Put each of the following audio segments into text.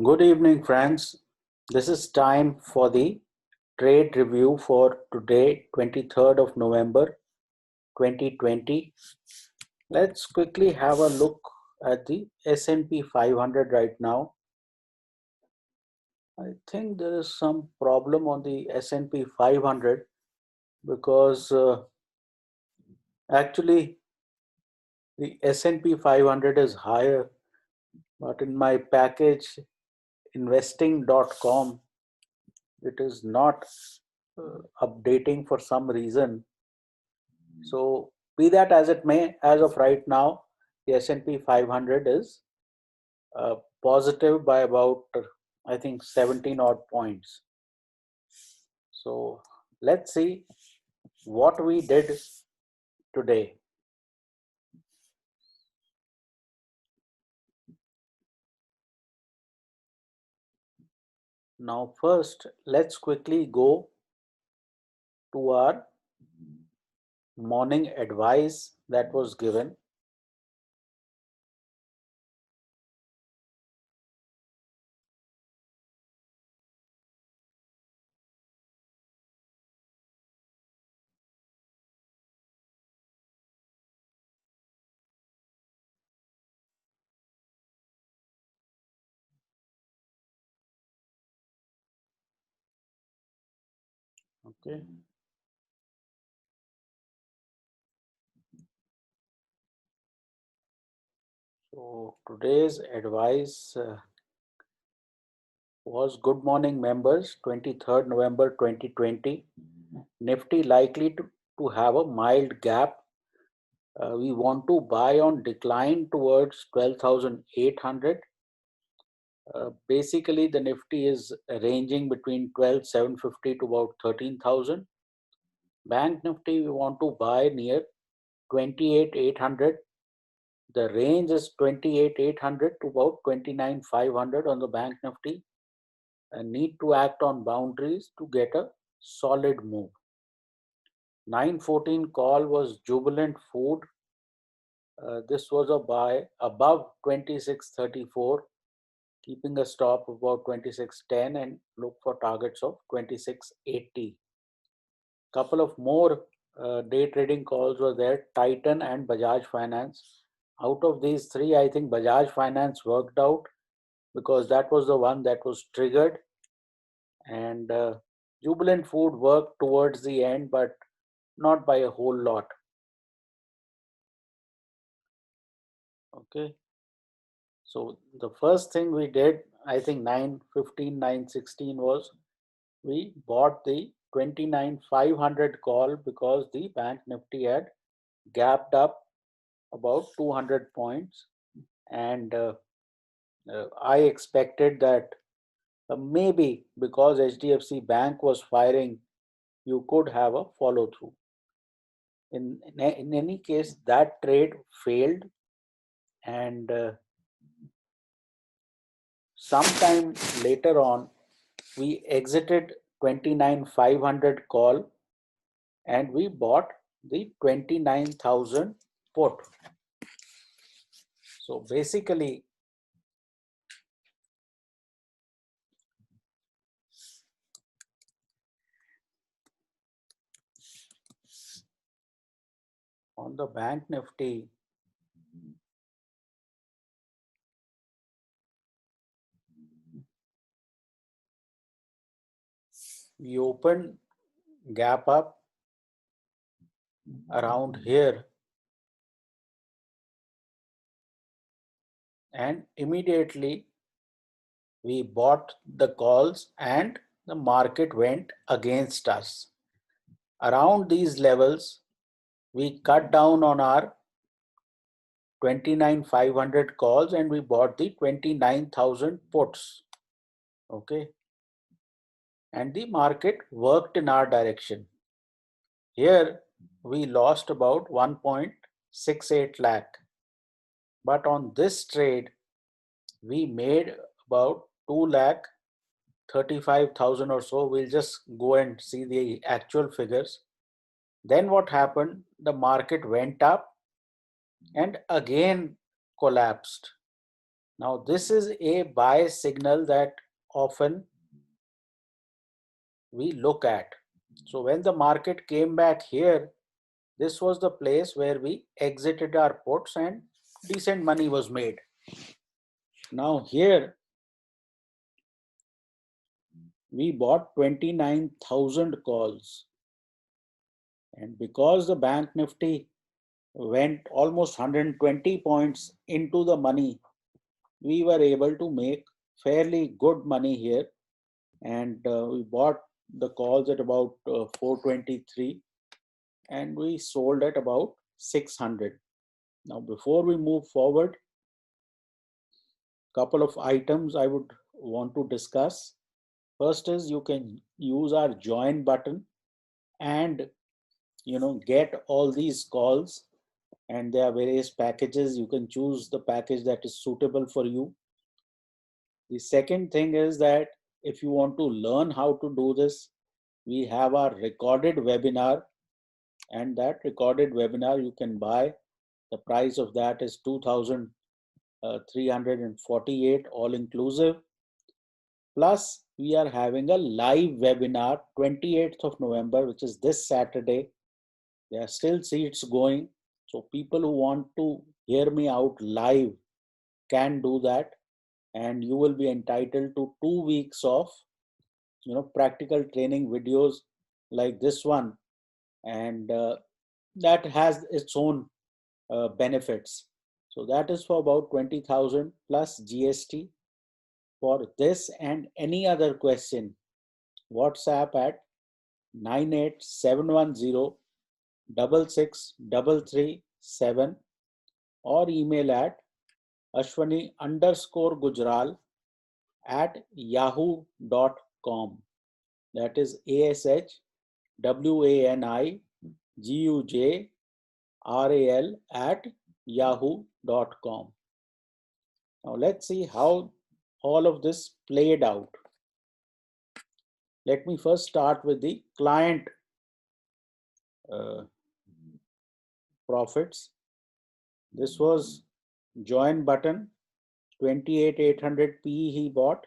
Good evening, friends. This is time for the trade review for today, 23rd of November 2020. Let's quickly have a look at the S&P 500 right now. I think there is some problem on the S&P 500 because actually the S&P 500 is higher, but in my package investing.com it is not updating for some reason. So be that as it may, as of right now, the S&P 500 is positive by about, I think, 17 odd points. So let's see what we did today. Now first, let's quickly go to our morning advice that was given. Okay. So today's advice was good morning members, 23rd November 2020. Nifty likely to have a mild gap. We want to buy on decline towards 12,800. Basically, the Nifty is ranging between 12,750 to about 13,000. Bank Nifty, we want to buy near 28,800. The range is 28,800 to about 29,500 on the Bank Nifty. And need to act on boundaries to get a solid move. 914 call was Jubilant Food. This was a buy above 2634, keeping a stop about 2610 and look for targets of 2680. Couple of more day trading calls were there, Titan and Bajaj Finance. Out of these three, I think Bajaj Finance worked out because that was the one that was triggered, and Jubilant Food worked towards the end, but not by a whole lot. Okay. So the first thing we did, I think 915, 916 was we bought the 29,500 call because the Bank Nifty had gapped up about 200 points, and I expected that maybe because HDFC Bank was firing, you could have a follow through. In any case, that trade failed, and sometime later on, we exited 29,500 call and we bought the 29,000 put. So basically, on the Bank Nifty, we opened gap up around here and immediately we bought the calls and the market went against us. Around these levels, we cut down on our 29,500 calls and we bought the 29,000 puts. Okay. And the market worked in our direction. Here we lost about 1.68 lakh. But on this trade, we made about 2 lakh 35,000 or so. We'll just go and see the actual figures. Then what happened? The market went up and again collapsed. Now this is a buy signal that often we look at. So when the market came back here, this was the place where we exited our puts and decent money was made. Now here we bought 29,000 calls, and because the bank nifty went almost 120 points into the money, we were able to make fairly good money here, and we bought the calls at about 423 and we sold at about 600. Now before we move forward, couple of items I would want to discuss. First is you can use our join button and get all these calls, and there are various packages. You can choose the package that is suitable for you. The second thing is that if you want to learn how to do this, we have our recorded webinar, and that recorded webinar you can buy. The price of that is 2,348 all inclusive. Plus, we are having a live webinar 28th of November, which is this Saturday. There are still seats going. So people who want to hear me out live can do that. And you will be entitled to 2 weeks of practical training videos like this one. And that has its own benefits. So that is for about 20,000 plus GST. For this and any other question, WhatsApp at 98710 or email at ashwani_gujral at yahoo.com. That is ASHWANIGUJRAL at yahoo.com. Now let's see how all of this played out. Let me first start with the client profits. This was join button, 28,800 PE he bought,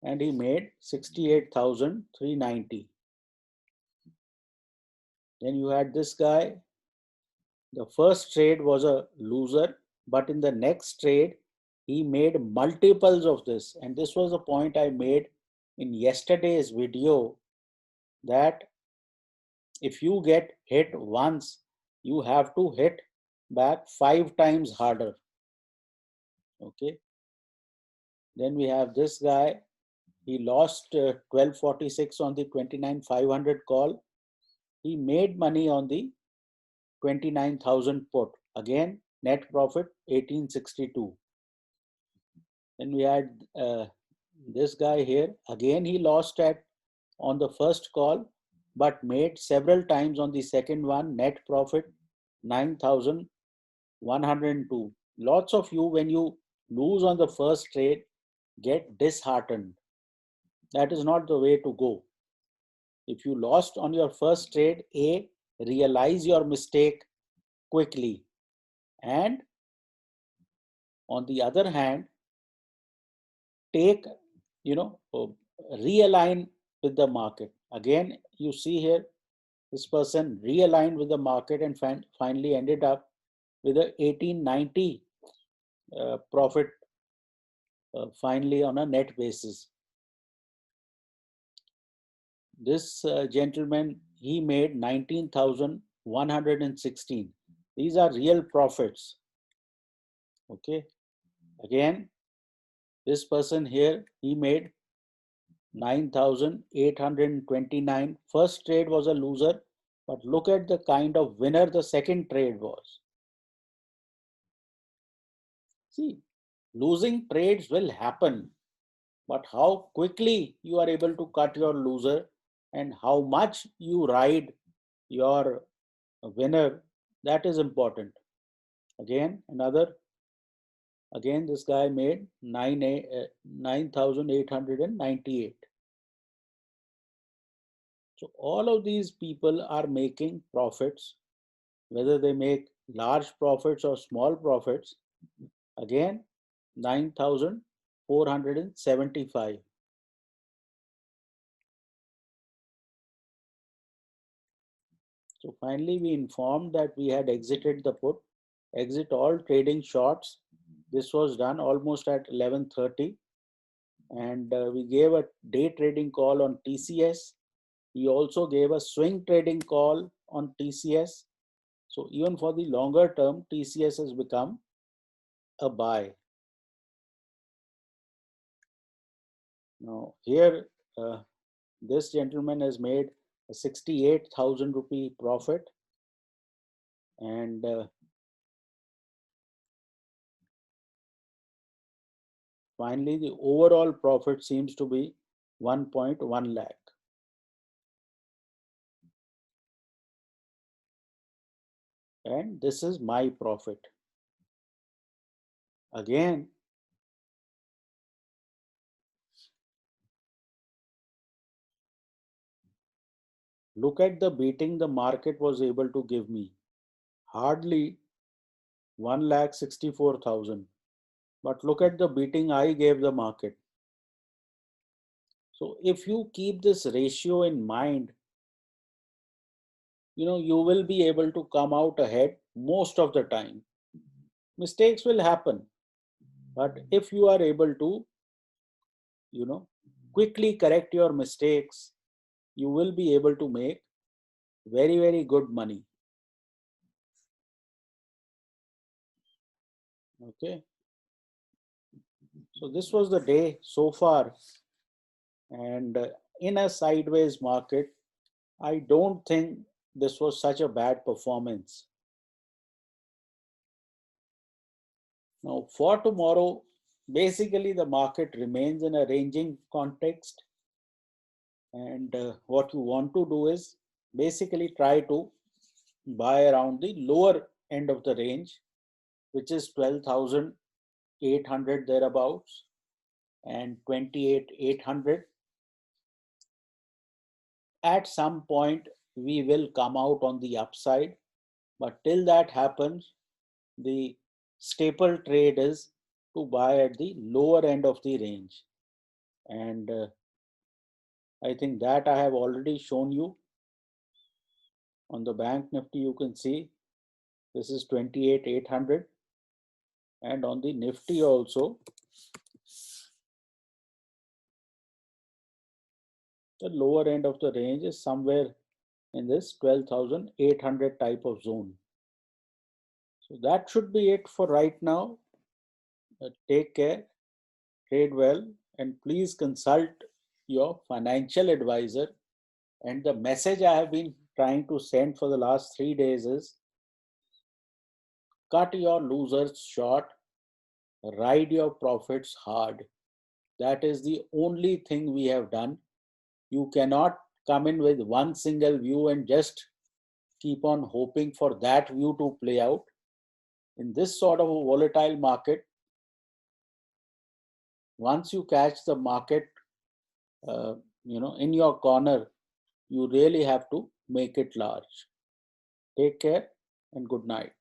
and he made 68,390. Then you had this guy. The first trade was a loser, but in the next trade, he made multiples of this. And this was a point I made in yesterday's video, that if you get hit once, you have to hit back 5 times harder. Okay. Then we have this guy. He lost 1246 on the 29,500 call. He made money on the 29,000 put. Again, net profit 1862. Then we had this guy here. Again, he lost on the first call, but made several times on the second one. Net profit 9,102. Lots of you, when you lose on the first trade, get disheartened. That is not the way to go. If you lost on your first trade, realize your mistake quickly, and on the other hand, take realign with the market. Again, you see here, this person realigned with the market and finally ended up with a 1890 profit finally on a net basis. This gentleman, he made 19,116. These are real profits. Okay. Again, this person here, he made 9,829. First trade was a loser, but look at the kind of winner the second trade was. See, losing trades will happen, but how quickly you are able to cut your loser and how much you ride your winner, that is important. Again, this guy made 9,898. So all of these people are making profits, whether they make large profits or small profits. Again, 9,475. So finally we informed that we had exited the put, exit all trading shorts. This was done almost at 11:30, and we gave a day trading call on TCS. We also gave a swing trading call on TCS. So even for the longer term, TCS has become a buy. Now here, this gentleman has made a 68,000 rupee profit, and finally the overall profit seems to be 1.1 lakh. And this is my profit. Again, look at the beating the market was able to give me. Hardly 1,64,000. But look at the beating I gave the market. So if you keep this ratio in mind, you will be able to come out ahead most of the time. Mistakes will happen, but if you are able to, you know, quickly correct your mistakes, you will be able to make very, very good money. Okay. So this was the day so far. And in a sideways market, I don't think this was such a bad performance. Now, for tomorrow, basically the market remains in a ranging context. And what you want to do is basically try to buy around the lower end of the range, which is 12,800 thereabouts and 28,800. At some point, we will come out on the upside, but till that happens, the staple trade is to buy at the lower end of the range. And I think that I have already shown you. On the Bank Nifty, you can see this is 28,800. And on the Nifty also, the lower end of the range is somewhere in this 12,800 type of zone. So that should be it for right now. Take care, trade well, and please consult your financial advisor. And the message I have been trying to send for the last 3 days is cut your losers short, ride your profits hard. That is the only thing we have done. You cannot come in with one single view and just keep on hoping for that view to play out. In this sort of a volatile market, once you catch the market, in your corner, you really have to make it large. Take care and good night.